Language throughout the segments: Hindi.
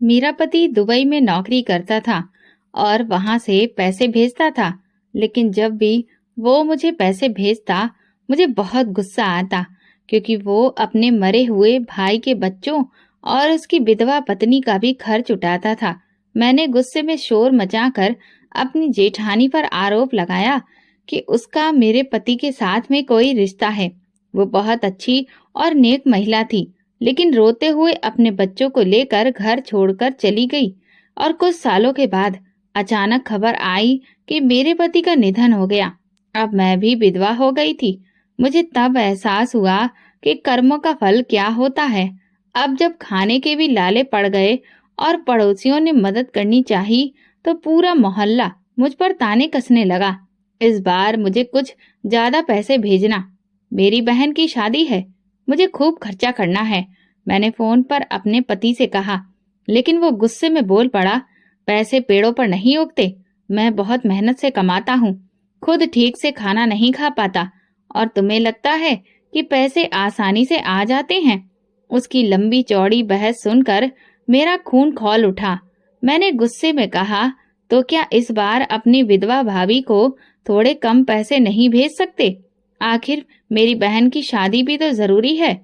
मेरा पति दुबई में नौकरी करता था और वहां से पैसे भेजता था, लेकिन जब भी वो मुझे पैसे भेजता, मुझे बहुत गुस्सा आता, क्योंकि वो अपने मरे हुए भाई के बच्चों और उसकी विधवा पत्नी का भी खर्च उठाता था। मैंने गुस्से में शोर मचाकर अपनी जेठानी पर आरोप लगाया कि उसका मेरे पति के साथ में कोई रिश्ता है। वो बहुत अच्छी और नेक महिला थी, लेकिन रोते हुए अपने बच्चों को लेकर घर छोड़कर चली गई। और कुछ सालों के बाद अचानक खबर आई कि मेरे पति का निधन हो गया। अब मैं भी विधवा हो गई थी। मुझे तब एहसास हुआ कि कर्मों का फल क्या होता है। अब जब खाने के भी लाले पड़ गए और पड़ोसियों ने मदद करनी चाहिए, तो पूरा मोहल्ला मुझ पर ताने कसने लगा। इस बार मुझे कुछ ज्यादा पैसे भेजना, मेरी बहन की शादी है, मुझे खूब खर्चा करना है, मैंने फोन पर अपने पति से कहा। लेकिन वो गुस्से में बोल पड़ा, पैसे पेड़ों पर नहीं उगते, मैं बहुत मेहनत से कमाता हूँ, खुद ठीक से खाना नहीं खा पाता, और तुम्हें लगता है कि पैसे आसानी से आ जाते हैं। उसकी लंबी चौड़ी बहस सुनकर मेरा खून खौल उठा। मैंने गुस्से में कहा, तो क्या इस बार अपनी विधवा भाभी को थोड़े कम पैसे नहीं भेज सकते? आखिर मेरी बहन की शादी भी तो जरूरी है।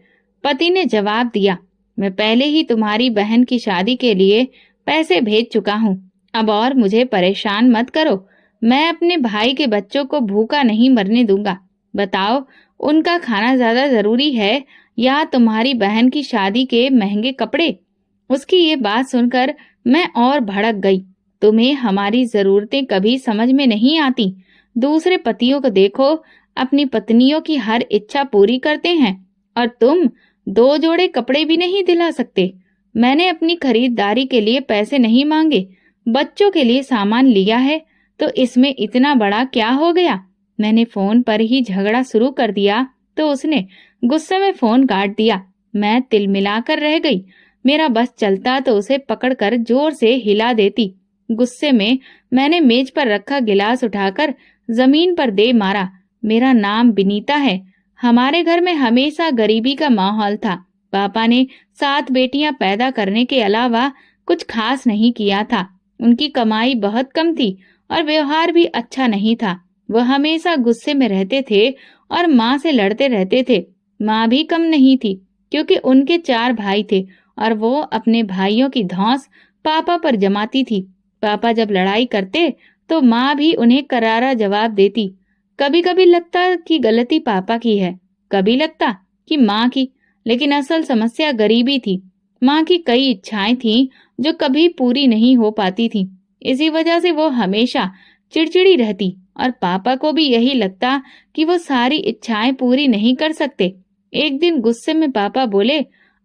पति ने जवाब दिया, मैं पहले ही तुम्हारी बहन की शादी के लिए पैसे भेज चुका हूँ, अब और मुझे परेशान मत करो। मैं अपने भाई के बच्चों को भूखा नहीं मरने दूंगा। बताओ, उनका खाना ज्यादा जरूरी है या तुम्हारी बहन की शादी के महंगे कपड़े? उसकी ये बात सुनकर मैं और भड़क गई। तुम्हें हमारी जरूरतें कभी समझ में नहीं आती। दूसरे पतियों को देखो, अपनी पत्नियों की हर इच्छा पूरी करते हैं, और तुम 2 जोड़े कपड़े भी नहीं दिला सकते। मैंने अपनी खरीदारी के लिए पैसे नहीं मांगे, बच्चों के लिए सामान लिया है, तो इसमें इतना बड़ा क्या हो गया? मैंने फोन पर ही झगड़ा शुरू कर दिया तो उसने गुस्से में फोन काट दिया। मैं तिलमिलाकर रह गई। मेरा बस चलता तो उसे पकड़कर जोर से हिला देती। गुस्से में मैंने मेज पर रखा गिलास उठाकर जमीन पर दे मारा। मेरा नाम विनीता है। हमारे घर में हमेशा गरीबी का माहौल था। पापा ने 7 बेटियां पैदा करने के अलावा कुछ खास नहीं किया था। उनकी कमाई बहुत कम थी और व्यवहार भी अच्छा नहीं था। वह हमेशा गुस्से में रहते थे और माँ से लड़ते रहते थे। माँ भी कम नहीं थी, क्योंकि उनके 4 भाई थे और वो अपने भाइयों की धौंस पापा पर जमाती थी। पापा जब लड़ाई करते तो माँ भी उन्हें करारा जवाब देती। कभी कभी लगता कि गलती पापा की है, कभी लगता कि माँ की, लेकिन असल समस्या गरीबी थी। माँ की कई इच्छाएं थीं जो कभी पूरी नहीं हो पाती थीं। इसी वजह से वो हमेशा चिड़चिड़ी रहती और पापा को भी यही लगता कि वो सारी इच्छाएं पूरी नहीं कर सकते। एक दिन गुस्से में पापा बोले,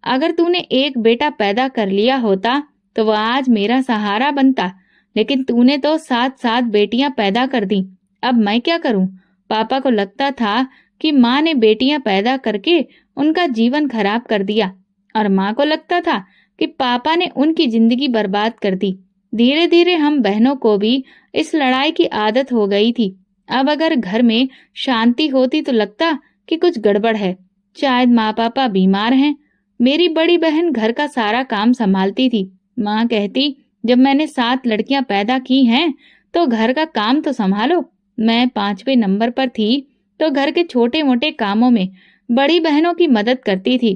अगर तूने एक बेटा पैदा कर लिया होता तो वो आज मेरा सहारा बनता, लेकिन तूने तो 7 बेटियां पैदा कर दी। अब मैं क्या करूं? पापा को लगता था कि माँ ने बेटियां पैदा करके उनका जीवन खराब कर दिया, और माँ को लगता था कि पापा ने उनकी जिंदगी बर्बाद कर दी। धीरे धीरे हम बहनों को भी इस लड़ाई की आदत हो गई थी। अब अगर घर में शांति होती तो लगता कि कुछ गड़बड़ है। शायद माँ पापा बीमार हैं। मेरी बड़ी बहन घर का सारा काम संभालती थी। माँ कहती, जब मैंने 7 लड़कियां पैदा की हैं तो घर का काम तो संभालो। मैं 5वें नंबर पर थी तो घर के छोटे मोटे कामों में बड़ी बहनों की मदद करती थी।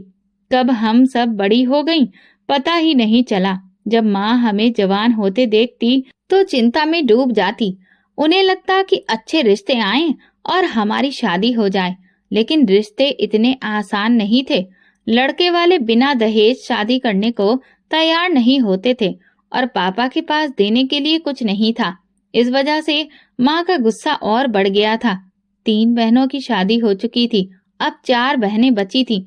कब हम सब बड़ी हो गईं, पता ही नहीं चला। जब माँ हमें जवान होते देखती तो चिंता में डूब जाती। उन्हें लगता कि अच्छे रिश्ते आएं और हमारी शादी हो जाए, लेकिन रिश्ते इतने आसान नहीं थे। लड़के वाले बिना दहेज शादी करने को तैयार नहीं होते थे और पापा के पास देने के लिए कुछ नहीं था। इस वजह से माँ का गुस्सा और बढ़ गया था। 3 बहनों की शादी हो चुकी थी, अब 4 बहनें बची थी।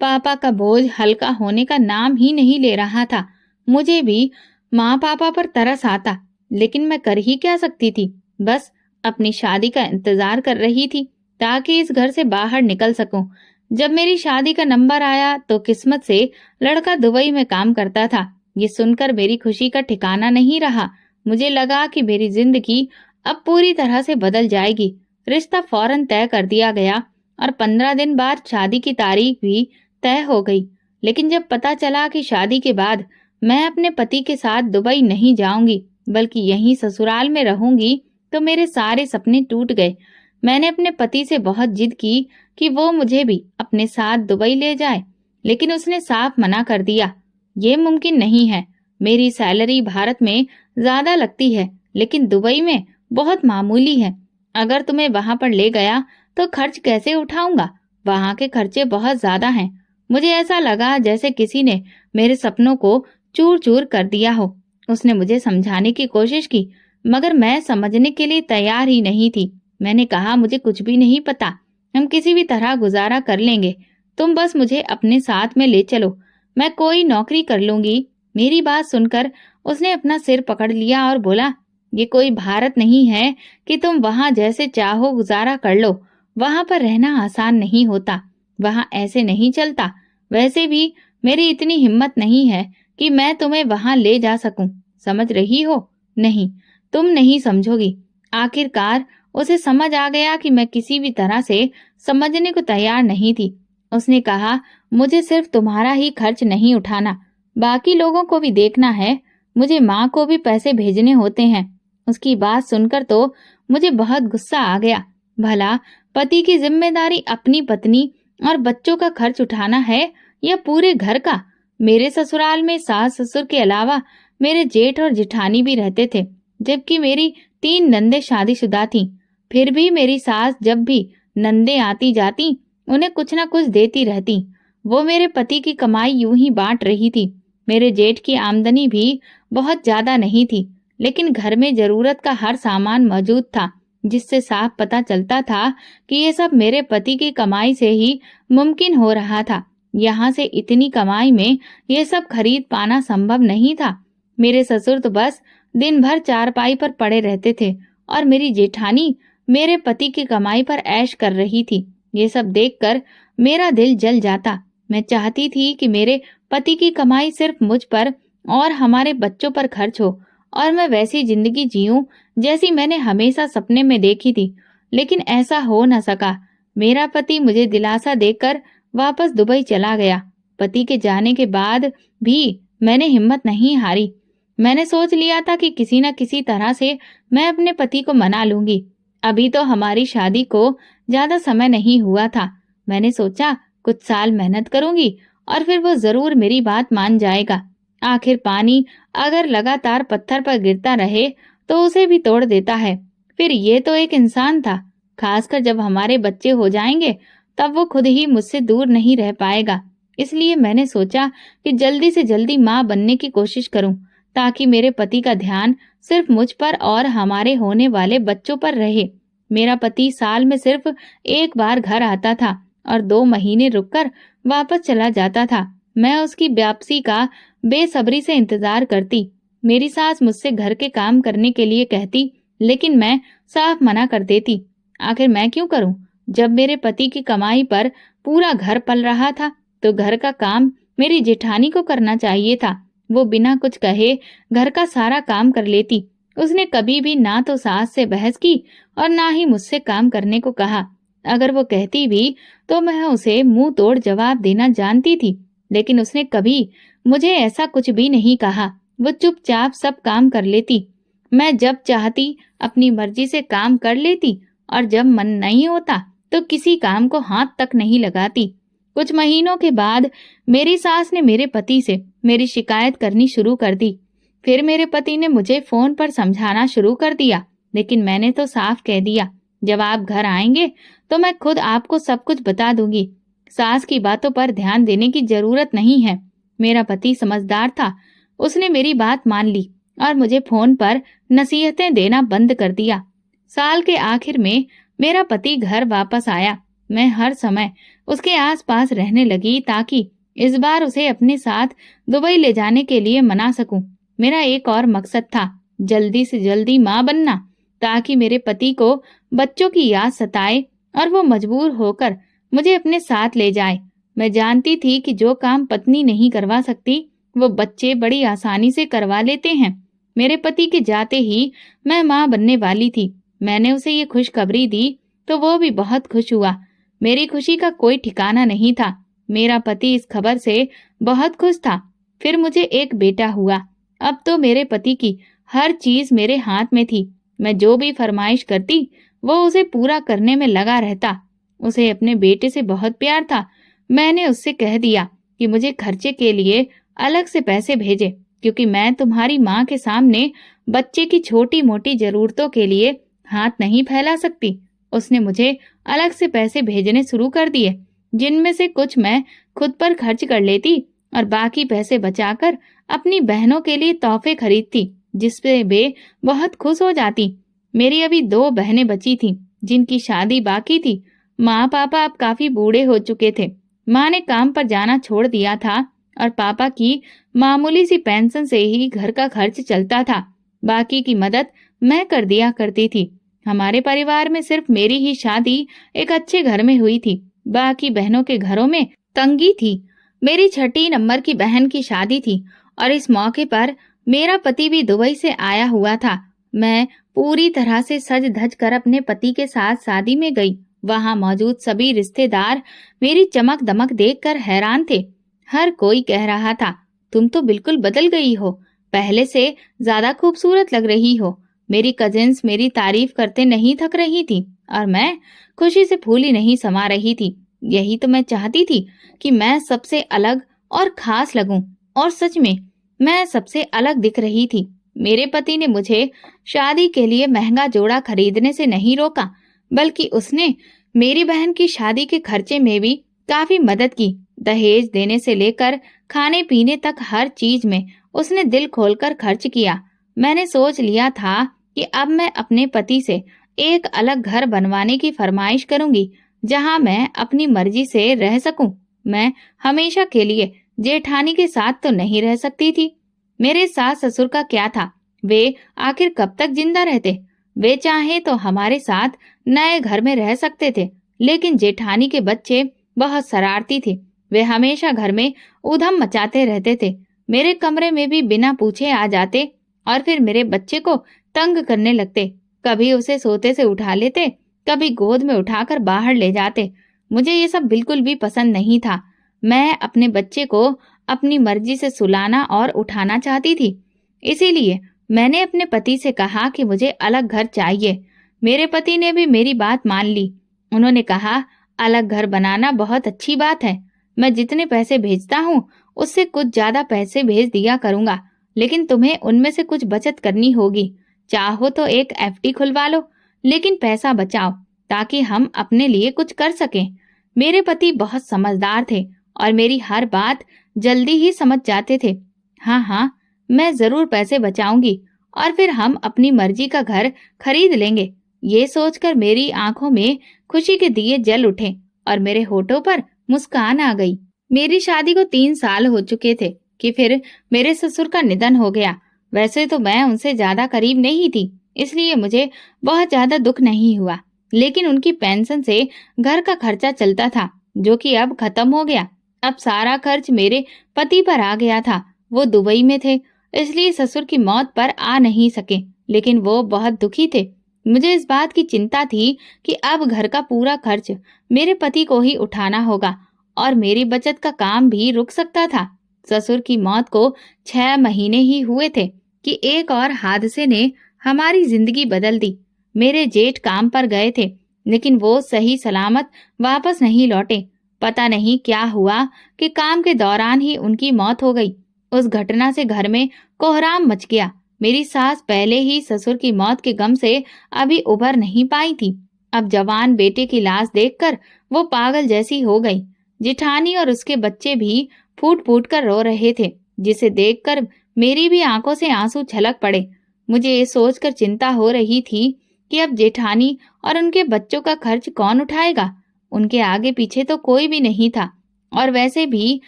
पापा का बोझ हल्का होने का नाम ही नहीं ले रहा था। मुझे भी माँ पापा पर तरस आता, लेकिन मैं कर ही क्या सकती थी? बस अपनी शादी का इंतजार कर रही थी ताकि इस घर से बाहर निकल सकूं। जब मेरी शादी का नंबर आया तो किस्मत से लड़का दुबई में काम करता था। ये सुनकर मेरी खुशी का ठिकाना नहीं रहा। मुझे लगा कि मेरी जिंदगी अब पूरी तरह से बदल जाएगी। रिश्ता फौरन तय कर दिया गया और 15 दिन बाद शादी की तारीख भी तय हो गई। लेकिन जब पता चला कि शादी के बाद मैं अपने पति के साथ दुबई नहीं जाऊंगी, बल्कि यहीं ससुराल में रहूंगी, तो मेरे सारे सपने टूट गए। मैंने अपने पति से बहुत जिद की कि वो मुझे भी अपने साथ दुबई ले जाए, लेकिन उसने साफ मना कर दिया। ये मुमकिन नहीं है। मेरी सैलरी भारत में ज्यादा लगती है, लेकिन दुबई में बहुत मामूली है। अगर तुम्हें वहां पर ले गया तो खर्च कैसे उठाऊंगा? वहां के खर्चे बहुत ज्यादा हैं। मुझे ऐसा लगा जैसे किसी ने मेरे सपनों को चूर चूर कर दिया हो। उसने मुझे समझाने की कोशिश की, मगर मैं समझने के लिए तैयार ही नहीं थी। मैंने कहा, मुझे कुछ भी नहीं पता, हम किसी भी तरह गुजारा कर लेंगे, तुम बस मुझे अपने साथ में ले चलो, मैं कोई नौकरी कर लूंगी। मेरी बात सुनकर उसने अपना सिर पकड़ लिया और बोला, ये कोई भारत नहीं है कि तुम वहां जैसे चाहो गुजारा कर लो। वहां पर रहना आसान नहीं होता, वहां ऐसे नहीं चलता। वैसे भी मेरी इतनी हिम्मत नहीं है कि मैं तुम्हें वहां ले जा सकूं, समझ रही हो? नहीं, तुम नहीं समझोगी। आखिरकार उसे समझ आ गया कि मैं किसी भी तरह से समझने को तैयार नहीं थी। उसने कहा, मुझे सिर्फ तुम्हारा ही खर्च नहीं उठाना, बाकी लोगों को भी देखना है। मुझे माँ को भी पैसे भेजने होते हैं। उसकी बात सुनकर तो मुझे बहुत गुस्सा आ गया। भला पति की जिम्मेदारी अपनी पत्नी और बच्चों का खर्च उठाना है या पूरे घर का? मेरे ससुराल में सास ससुर के अलावा मेरे जेठ और जेठानी भी रहते थे, जबकि मेरी 3 नंदे शादीशुदा थीं। फिर भी मेरी सास जब भी नंदे आती जाती उन्हें कुछ न कुछ देती रहती। वो मेरे पति की कमाई यूं ही बांट रही थी। मेरे जेठ की आमदनी भी बहुत ज्यादा नहीं थी, लेकिन घर में जरूरत का हर सामान मौजूद था, जिससे साफ पता चलता था कि ये सब मेरे पति की कमाई से ही मुमकिन हो रहा था। यहाँ से इतनी कमाई में ये सब खरीद पाना संभव नहीं था। मेरे ससुर तो बस दिन भर चारपाई पर पड़े रहते थे और मेरी जेठानी मेरे पति की कमाई पर ऐश कर रही थी। ये सब देखकर मेरा दिल जल जाता। मैं चाहती थी कि मेरे पति की कमाई सिर्फ मुझ पर और हमारे बच्चों पर खर्च हो और मैं वैसी जिंदगी जीऊं जैसी मैंने हमेशा सपने में देखी थी, लेकिन ऐसा हो न सका। मेरा पति मुझे दिलासा देकर वापस दुबई चला गया। पति के जाने के बाद भी मैंने हिम्मत नहीं हारी। मैंने सोच लिया था कि किसी न किसी तरह से मैं अपने पति को मना लूंगी। अभी तो हमारी शादी को ज्यादा समय नहीं हुआ था। मैंने सोचा कुछ साल मेहनत करूंगी और फिर वो जरूर मेरी बात मान जाएगा। आखिर पानी अगर लगातार पत्थर पर गिरता रहे तो उसे भी तोड़ देता है। फिर ये तो एक इंसान था, खासकर जब हमारे बच्चे हो जाएंगे तब वो खुद ही मुझसे दूर नहीं रह पाएगा। इसलिए मैंने सोचा कि जल्दी से जल्दी माँ बनने की कोशिश करूं, ताकि मेरे पति का ध्यान सिर्फ मुझ पर और हमारे होने वाले बच्चों पर रहे। मेरा पति साल में सिर्फ एक बार घर आता था और 2 महीने रुककर वापस चला जाता था। मैं उसकी वापसी का बेसब्री से इंतजार करती। मेरी सास मुझसे घर के काम करने के लिए कहती, लेकिन मैं साफ मना कर देती। आखिर मैं क्यों करूं? जब मेरे पति की कमाई पर पूरा घर पल रहा था तो घर का काम मेरी जेठानी को करना चाहिए था। वो बिना कुछ कहे घर का सारा काम कर लेती। उसने कभी भी ना तो सास से बहस की और ना ही मुझसे काम करने को कहा। अगर वो कहती भी तो मैं उसे मुंह तोड़ जवाब देना जानती थी, लेकिन उसने कभी मुझे ऐसा कुछ भी नहीं कहा। वो चुपचाप सब काम कर लेती। मैं जब चाहती अपनी मर्जी से काम कर लेती और जब मन नहीं होता तो किसी काम को हाथ तक नहीं लगाती। कुछ महीनों के बाद मेरी सास ने मेरे पति से मेरी शिकायत करनी शुरू कर दी। फिर मेरे पति ने मुझे फोन पर समझाना शुरू कर दिया, लेकिन मैंने तो साफ कह दिया, जब आप घर आएंगे तो मैं खुद आपको सब कुछ बता दूंगी। सास की बातों पर ध्यान देने की जरूरत नहीं है। मेरा पति समझदार था। उसने मेरी बात मान ली और मुझे फोन पर नसीहतें देना बंद कर दिया। साल के आखिर में मेरा पति घर वापस आया। मैं हर समय उसके आसपास रहने लगी ताकि इस बार उसे अपने साथ दुबई ले जाने के लिए मना सकूं। मेरा एक और मकसद था, जल्दी से जल्दी माँ बनना, ताकि मेरे पति को बच्चों की याद सताए और वो मजबूर होकर मुझे अपने साथ ले जाए। मैं जानती थी कि जो काम पत्नी नहीं करवा सकती वो बच्चे बड़ी आसानी से करवा लेते हैं। मेरे पति के जाते ही मैं माँ बनने वाली थी। मैंने उसे ये खुशखबरी दी तो वो भी बहुत खुश हुआ। मेरी खुशी का कोई ठिकाना नहीं था। मेरा पति इस खबर से बहुत खुश था। फिर मुझे एक बेटा हुआ। अब तो मेरे पति की हर चीज मेरे हाथ में थी। मैं जो भी फरमाइश करती वो उसे पूरा करने में लगा रहता। उसे अपने बेटे से बहुत प्यार था। मैंने उससे कह दिया कि मुझे खर्चे के लिए अलग से पैसे भेजे, क्योंकि मैं तुम्हारी माँ के सामने बच्चे की छोटी मोटी जरूरतों के लिए हाथ नहीं फैला सकती। उसने मुझे अलग से पैसे भेजने शुरू कर दिए, जिनमें से कुछ मैं खुद पर खर्च कर लेती और बाकी पैसे बचाकर अपनी बहनों के लिए तोहफे खरीदती, जिससे वे बहुत खुश हो जाती। मेरी अभी 2 बहनें बची थीं, जिनकी शादी बाकी थी। माँ पापा अब काफी बूढ़े हो चुके थे। माँ ने काम पर जाना छोड़ दिया था और पापा की मामूली सी पेंशन से ही घर का खर्च चलता था। बाकी की मदद मैं कर दिया करती थी। हमारे परिवार में सिर्फ मेरी ही शादी एक अच्छे घर में हुई थी। बाकी बहनों के घरों में तंगी थी। मेरी 6 नंबर की बहन की शादी थी और इस मौके पर मेरा पति भी दुबई से आया हुआ था। मैं पूरी तरह से सज धज कर अपने पति के साथ शादी में गई। वहां मौजूद सभी रिश्तेदार मेरी चमक दमक देखकर हैरान थे। हर कोई कह रहा था, तुम तो बिल्कुल बदल गई हो, पहले से ज्यादा खूबसूरत लग रही हो। मेरी कजिन्स मेरी तारीफ करते नहीं थक रही थी और मैं खुशी से फूली नहीं समा रही थी। यही तो मैं चाहती थी कि मैं सबसे अलग और खास लगूं, और सच में मैं सबसे अलग दिख रही थी। मेरे पति ने मुझे शादी के लिए महंगा जोड़ा खरीदने से नहीं रोका, बल्कि उसने मेरी बहन की शादी के खर्चे में भी काफी मदद की। दहेज देने से लेकर खाने पीने तक हर चीज में उसने दिल खोलकर खर्च किया। मैंने सोच लिया था कि अब मैं अपने पति से एक अलग घर बनवाने की फरमाइश करूंगी, जहां मैं अपनी मर्जी से रह सकूं। मैं हमेशा के लिए जेठानी के साथ तो नहीं रह सकती थी। मेरे सास ससुर का क्या था, वे आखिर कब तक जिंदा रहते। वे चाहे तो हमारे साथ नए घर में रह सकते थे, लेकिन जेठानी के बच्चे बहुत शरारती थे। वे हमेशा घर में ऊधम मचाते रहते थे। मेरे कमरे में भी बिना पूछे आ जाते और फिर मेरे बच्चे को तंग करने लगते। कभी उसे सोते से उठा लेते, कभी गोद में उठाकर बाहर ले जाते। मुझे ये सब बिल्कुल भी पसंद नहीं था। मैं अपने बच्चे को अपनी मर्जी से सुलाना और उठाना चाहती थी। इसीलिए मैंने अपने पति से कहा कि मुझे अलग घर चाहिए। मेरे पति ने भी मेरी बात मान ली। उन्होंने कहा, अलग घर बनाना बहुत अच्छी बात है। मैं जितने पैसे भेजता हूँ उससे कुछ ज्यादा पैसे भेज दिया करूंगा, लेकिन तुम्हें उनमें से कुछ बचत करनी होगी। चाहो तो एक एफडी खुलवा लो, लेकिन पैसा बचाओ ताकि हम अपने लिए कुछ कर सकें। मेरे पति बहुत समझदार थे और मेरी हर बात जल्दी ही समझ जाते थे। हाँ हाँ, मैं जरूर पैसे बचाऊंगी और फिर हम अपनी मर्जी का घर खरीद लेंगे। ये सोचकर मेरी आंखों में खुशी के दिए जल उठे और मेरे होठों पर मुस्कान आ गई। मेरी शादी को 3 साल हो चुके थे कि फिर मेरे ससुर का निधन हो गया। वैसे तो मैं उनसे ज्यादा करीब नहीं थी, इसलिए मुझे बहुत ज्यादा दुख नहीं हुआ, लेकिन उनकी पेंशन से घर का खर्चा चलता था, जो कि अब खत्म हो गया। अब सारा खर्च मेरे पति पर आ गया था। वो दुबई में थे, इसलिए ससुर की मौत पर आ नहीं सके, लेकिन वो बहुत दुखी थे। मुझे इस बात की चिंता थी कि अब घर का पूरा खर्च मेरे पति को ही उठाना होगा और मेरी बचत का काम भी रुक सकता था। ससुर की मौत को 6 महीने ही हुए थे कि एक और हादसे ने हमारी जिंदगी बदल दी। मेरे जेठ काम पर गए थे, लेकिन वो सही सलामत वापस नहीं लौटे। पता नहीं क्या हुआ कि काम के दौरान ही उनकी मौत हो गई। उस घटना से घर में कोहराम मच गया। मेरी सास पहले ही ससुर की मौत के गम से अभी उभर नहीं पाई थी। अब जवान बेटे की लाश देखकर वो पागल जैसी हो गई। जेठानी और उसके बच्चे भी फूट फूट कर रो रहे थे, जिसे देखकर मेरी भी आंखों से आंसू छलक पड़े। मुझे ये सोचकर चिंता हो रही थी कि अब जेठानी और उनके बच्चों का खर्च कौन उठाएगा। उनके आगे पीछे तो कोई भी नहीं था, और वैसे भी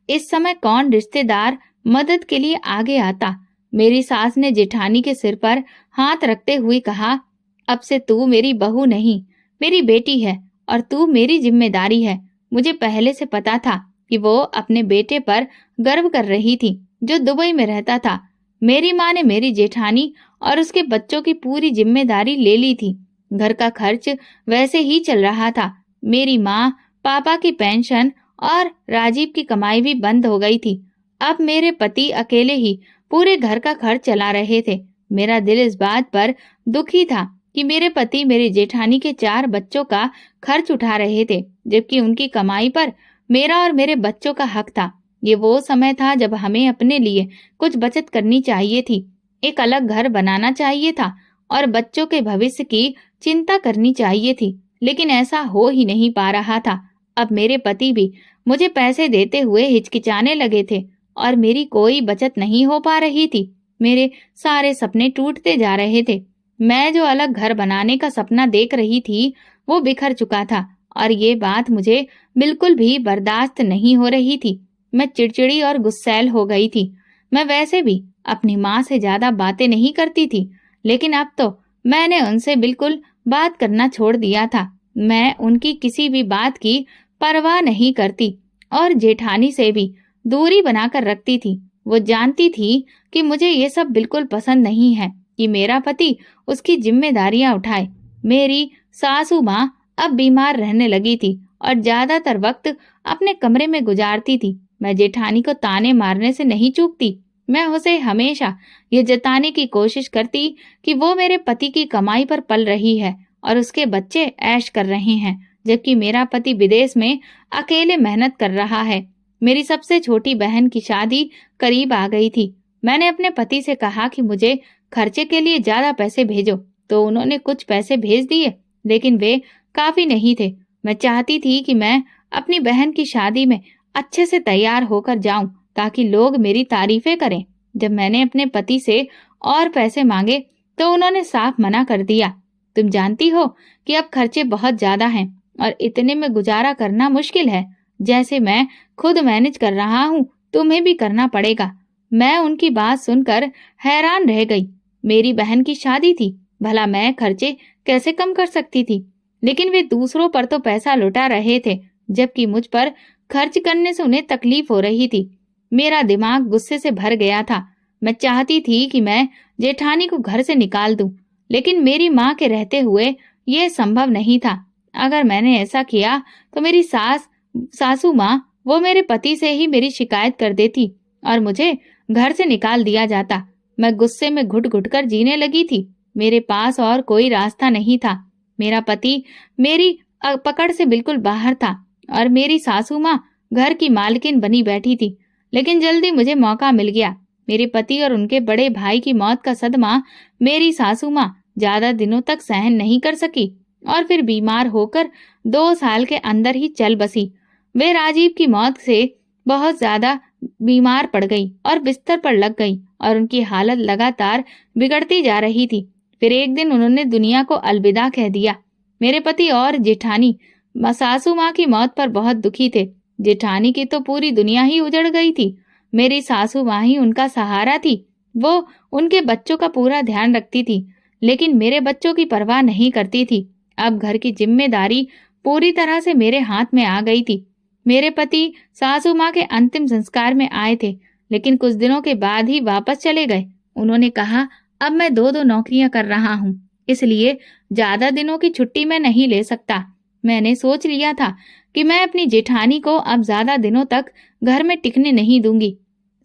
इस समय कौन रिश्तेदार मदद के लिए आगे आता। मेरी सास ने जेठानी के सिर पर हाथ रखते हुए कहा, अब से तू मेरी बहू नहीं, मेरी बेटी है और तू मेरी जिम्मेदारी है। मुझे पहले से पता था कि वो अपने बेटे पर गर्व कर रही थी, जो दुबई में रहता था। मेरी माँ ने मेरी जेठानी और उसके बच्चों की पूरी जिम्मेदारी ले ली थी। घर का खर्च वैसे ही चल रहा था। मेरी माँ, पापा की पेंशन और राजीव की कमाई भी बंद हो गई थी। अब मेरे पति अकेले ही पूरे घर का खर्च चला रहे थे। मेरा दिल इस बात पर दुखी था कि मेरे पति मेरी जेठानी के 4 बच्चों का खर्च उठा रहे थे, जबकि उनकी कमाई पर मेरा और मेरे बच्चों का हक था। ये वो समय था जब हमें अपने लिए कुछ बचत करनी चाहिए थी, एक अलग घर बनाना चाहिए था और बच्चों के भविष्य की चिंता करनी चाहिए थी, लेकिन ऐसा हो ही नहीं पा रहा था। अब मेरे पति भी मुझे पैसे देते हुए हिचकिचाने लगे थे और मेरी कोई बचत नहीं हो पा रही थी। मेरे सारे सपने टूटते जा रहे थे। मैं जो अलग घर बनाने का सपना देख रही थी, वो बिखर चुका था और ये बात मुझे बिल्कुल भी बर्दाश्त नहीं हो रही थी। मैं चिड़चिड़ी और गुस्सैल हो गई थी। मैं वैसे भी अपनी माँ से ज्यादा बातें नहीं करती थी, लेकिन अब तो मैंने उनसे बिल्कुल बात करना छोड़ दिया था। मैं उनकी किसी भी बात की परवाह नहीं करती और जेठानी से भी दूरी बनाकर रखती थी। वो जानती थी कि मुझे ये सब बिल्कुल पसंद नहीं है कि मेरा पति उसकी जिम्मेदारियां उठाए। मेरी सासू माँ अब बीमार रहने लगी थी और ज्यादातर वक्त अपने कमरे में गुजारती थी। मैं जेठानी को ताने मारने से नहीं चूकती। मैं उसे हमेशा ये जताने की कोशिश करती कि वो मेरे पति की कमाई पर पल रही है और उसके बच्चे ऐश कर रहे हैं, जबकि मेरा पति विदेश में अकेले मेहनत कर रहा है। मेरी सबसे छोटी बहन की शादी करीब आ गई थी। मैंने अपने पति से कहा कि मुझे खर्चे के लिए ज्यादा पैसे भेजो, तो उन्होंने कुछ पैसे भेज दिए, लेकिन वे काफी नहीं थे। मैं चाहती थी कि मैं अपनी बहन की शादी में अच्छे से तैयार होकर जाऊं ताकि लोग मेरी तारीफें करें। जब मैंने अपने पति से और पैसे मांगे तो उन्होंने साफ मना कर दिया। तुम जानती हो कि अब खर्चे बहुत ज्यादा हैं और इतने में गुजारा करना मुश्किल है। जैसे मैं खुद मैनेज कर रहा हूँ, तुम्हें भी करना पड़ेगा। मैं उनकी बात सुनकर हैरान रह गई। मेरी बहन की शादी थी, भला मैं खर्चे कैसे कम कर सकती थी? लेकिन वे दूसरों पर तो पैसा लुटा रहे थे, जबकि मुझ पर खर्च करने से उन्हें तकलीफ हो रही थी। मेरा दिमाग गुस्से से भर गया था। मैं चाहती थी कि मैं जेठानी को घर से निकाल दूं, लेकिन मेरी माँ के रहते हुए ये संभव नहीं था। अगर मैंने ऐसा किया तो मेरी सासू माँ वो मेरे पति से ही मेरी शिकायत कर देती और मुझे घर से निकाल दिया जाता। मैं गुस्से में घुट घुट कर जीने लगी थी। मेरे पास और कोई रास्ता नहीं था। मेरा पति मेरी पकड़ से बिल्कुल बाहर था और मेरी सासू माँ घर की मालकिन बनी बैठी थी। लेकिन जल्दी मुझे मौका मिल गया। मेरे पति और उनके बड़े भाई की मौत का सदमा मेरी सासू माँ ज्यादा दिनों तक सहन नहीं कर सकी और फिर बीमार होकर 2 साल के अंदर ही चल बसी। वे राजीव की मौत से बहुत ज्यादा बीमार पड़ गई और बिस्तर पर लग गई और उनकी हालत लगातार बिगड़ती जा रही थी। फिर एक दिन उन्होंने दुनिया को अलविदा कह दिया। मेरे पति और जेठानी सासू माँ की मौत पर बहुत दुखी थे। जेठानी की तो पूरी दुनिया ही उजड़ गई थी। मेरी सासू माँ ही उनका सहारा थी। वो उनके बच्चों का पूरा ध्यान रखती थी, लेकिन मेरे बच्चों की परवाह नहीं करती थी। अब घर की जिम्मेदारी पूरी तरह से मेरे हाथ में आ गई थी। मेरे पति सासू माँ के अंतिम संस्कार में आए थे, लेकिन कुछ दिनों के बाद ही वापस चले गए। उन्होंने कहा, अब मैं 2-2 नौकरियां कर रहा हूँ, इसलिए ज्यादा दिनों की छुट्टी मैं नहीं ले सकता। मैंने सोच लिया था कि मैं अपनी जेठानी को अब ज्यादा दिनों तक घर में टिकने नहीं दूंगी।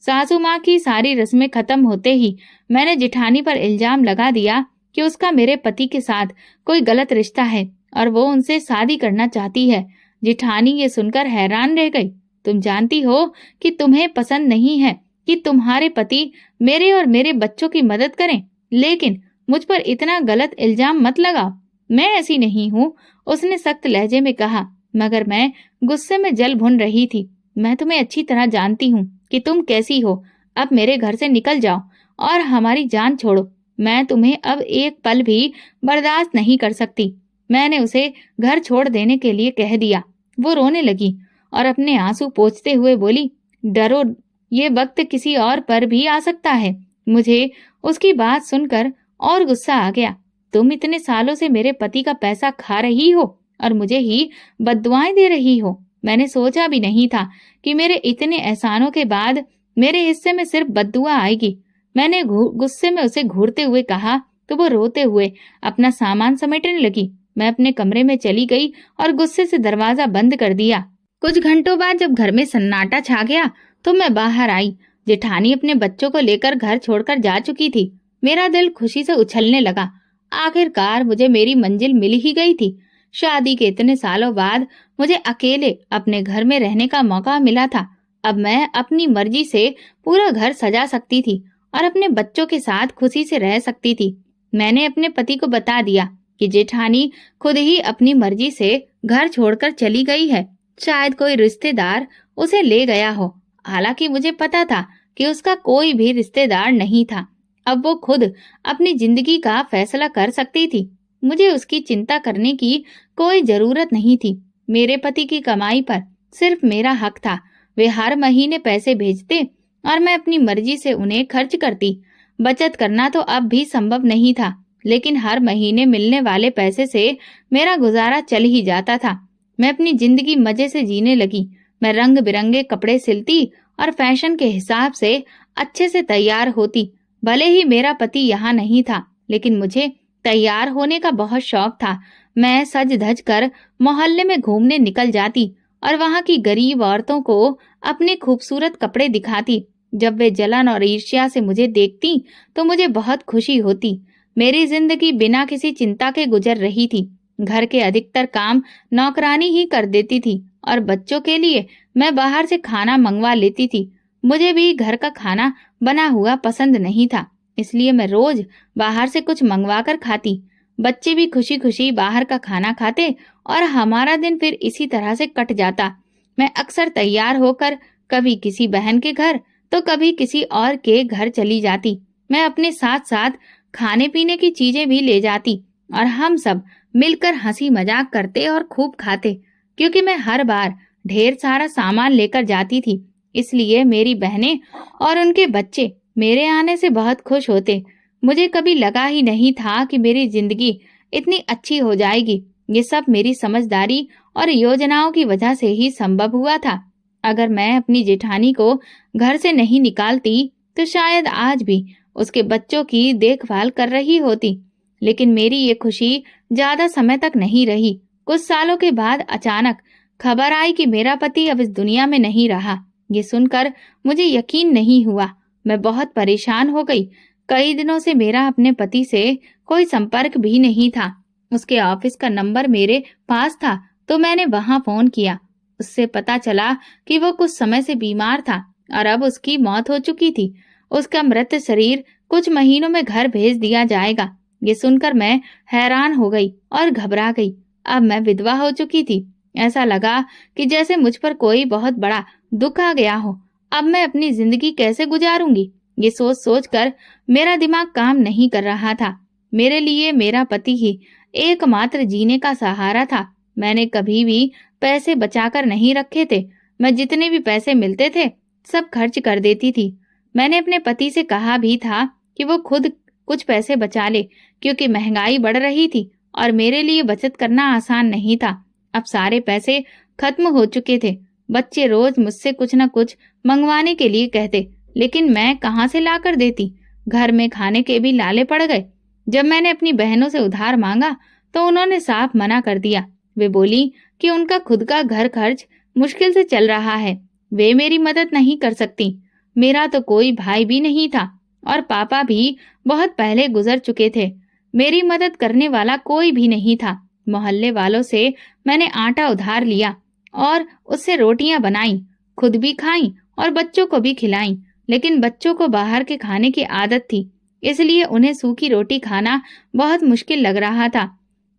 सासू माँ की सारी रस्में खत्म होते ही मैंने जेठानी पर इल्जाम लगा दिया कि उसका मेरे पति के साथ कोई गलत रिश्ता है और वो उनसे शादी करना चाहती है। जेठानी ये सुनकर हैरान रह गई। तुम जानती हो कि तुम्हें पसंद नहीं है कि तुम्हारे पति मेरे और मेरे बच्चों की मदद करें, लेकिन मुझ पर इतना गलत इल्जाम मत लगाओ। मैं ऐसी नहीं हूँ, उसने सख्त लहजे में कहा, मगर मैं गुस्से में जल भुन रही थी। मैं तुम्हें अच्छी तरह जानती हूँ कि तुम कैसी हो। अब मेरे घर से निकल जाओ और हमारी जान छोड़ो। मैं तुम्हें अब एक पल भी बर्दाश्त नहीं कर सकती। मैंने उसे घर छोड़ देने के लिए कह दिया। वो रोने लगी और अपने आंसू पोंछते हुए बोली, डरो, ये वक्त किसी और पर भी आ सकता है। मुझे उसकी बात सुनकर और गुस्सा आ गया। तुम इतने सालों से मेरे पति का पैसा खा रही हो और मुझे ही बद्दुआएं दे रही हो। मैंने सोचा भी नहीं था कि मेरे इतने एहसानों के बाद मेरे हिस्से में सिर्फ बद्दुआ आएगी। मैंने गुस्से में उसे घूरते हुए कहा तो वो रोते हुए अपना सामान समेटने लगी। मैं अपने कमरे में चली गई और गुस्से से दरवाजा बंद कर दिया। कुछ घंटों बाद जब घर में सन्नाटा छा गया तो मैं बाहर आई जेठानी अपने बच्चों को लेकर घर छोड़कर जा चुकी थी। मेरा दिल खुशी से उछलने लगा। आखिरकार मुझे मेरी मंजिल मिल ही गई थी। शादी के इतने सालों बाद मुझे अकेले अपने घर में रहने का मौका मिला था। अब मैं अपनी मर्जी से पूरा घर सजा सकती थी और अपने बच्चों के साथ खुशी से रह सकती थी। मैंने अपने पति को बता दिया कि जेठानी खुद ही अपनी मर्जी से घर छोड़कर चली गई है। शायद कोई रिश्तेदार उसे ले गया हो। हालांकि मुझे पता था कि उसका कोई भी रिश्तेदार नहीं था। अब वो खुद अपनी जिंदगी का फैसला कर सकती थी। मुझे उसकी चिंता करने की कोई जरूरत नहीं थी। मेरे पति की कमाई पर सिर्फ मेरा हक था। वे हर महीने पैसे भेजते और मैं अपनी मर्जी से उन्हें खर्च करती। बचत करना तो अब भी संभव नहीं था, लेकिन हर महीने मिलने वाले पैसे से मेरा गुजारा चल ही जाता था। मैं अपनी जिंदगी मजे से जीने लगी। मैं रंग बिरंगे कपड़े सिलती और फैशन के हिसाब से अच्छे से तैयार होती। भले ही मेरा पति यहाँ नहीं था, लेकिन मुझे तैयार होने का बहुत शौक था। मैं सज धज कर मोहल्ले में घूमने निकल जाती और वहाँ की गरीब औरतों को अपने खूबसूरत कपड़े दिखाती। जब वे जलन और ईर्ष्या से मुझे देखती तो मुझे बहुत खुशी होती। मेरी जिंदगी बिना किसी चिंता के गुजर रही थी। घर के अधिकतर काम नौकरानी ही कर देती थी और बच्चों के लिए मैं बाहर से खाना मंगवा लेती थी। मुझे भी घर का खाना बना हुआ पसंद नहीं था, इसलिए मैं रोज बाहर से कुछ मंगवा कर खाती। बच्चे भी खुशी खुशी बाहर का खाना खाते और हमारा दिन फिर इसी तरह से कट जाता। मैं अक्सर तैयार होकर कभी किसी बहन के घर तो कभी किसी और के घर चली जाती। मैं अपने साथ साथ खाने पीने की चीजें भी ले जाती और हम सब मिलकर हंसी मजाक करते और खूब खाते। क्योंकि मैं हर बार ढेर सारा सामान लेकर जाती थी, इसलिए मेरी बहनें और उनके बच्चे मेरे आने से बहुत खुश होते। मुझे कभी लगा ही नहीं था कि मेरी जिंदगी इतनी अच्छी हो जाएगी। ये सब मेरी समझदारी और योजनाओं की वजह से ही संभव हुआ था। अगर मैं अपनी जेठानी को घर से नहीं निकालती तो शायद आज भी उसके बच्चों की देखभाल कर रही होती। लेकिन मेरी ये खुशी ज्यादा समय तक नहीं रही। कुछ सालों के बाद अचानक खबर आई कि मेरा पति अब इस दुनिया में नहीं रहा। ये सुनकर मुझे यकीन नहीं हुआ। मैं बहुत परेशान हो गई। कई दिनों से मेरा अपने पति से कोई संपर्क भी नहीं था। उसके ऑफिस का नंबर मेरे पास था तो मैंने वहां फोन किया। उससे पता चला कि वो कुछ समय से बीमार था और अब उसकी मौत हो चुकी थी। उसका मृत शरीर कुछ महीनों में घर भेज दिया जाएगा। ये सुनकर मैं हैरान हो गई और घबरा गई। अब मैं विधवा हो चुकी थी। ऐसा लगा कि जैसे मुझ पर कोई बहुत बड़ा दुख आ गया हो। अब मैं अपनी जिंदगी कैसे गुजारूंगी? ये सोच सोच कर मेरा दिमाग काम नहीं कर रहा था। मेरे लिए मेरा पति ही एकमात्र जीने का सहारा था। मैंने कभी भी पैसे बचाकर नहीं रखे थे। मैं जितने भी पैसे मिलते थे सब खर्च कर देती थी। मैंने अपने पति से कहा भी था कि वो खुद कुछ पैसे बचा ले, क्योंकि महंगाई बढ़ रही थी और मेरे लिए बचत करना आसान नहीं था। अब सारे पैसे खत्म हो चुके थे। बच्चे रोज मुझसे कुछ न कुछ मंगवाने के लिए कहते, लेकिन मैं कहाँ से ला कर देती? घर में खाने के भी लाले पड़ गए। जब मैंने अपनी बहनों से उधार मांगा तो उन्होंने साफ मना कर दिया। वे बोली कि उनका खुद का घर खर्च मुश्किल से चल रहा है, वे मेरी मदद नहीं कर सकती। मेरा तो कोई भाई भी नहीं था और पापा भी बहुत पहले गुजर चुके थे। मेरी मदद करने वाला कोई भी नहीं था। मोहल्ले वालों से मैंने आटा उधार लिया और उससे रोटियां बनाई, खुद भी खाई और बच्चों को भी खिलाई। लेकिन बच्चों को बाहर के खाने की आदत थी, इसलिए उन्हें सूखी रोटी खाना बहुत मुश्किल लग रहा था।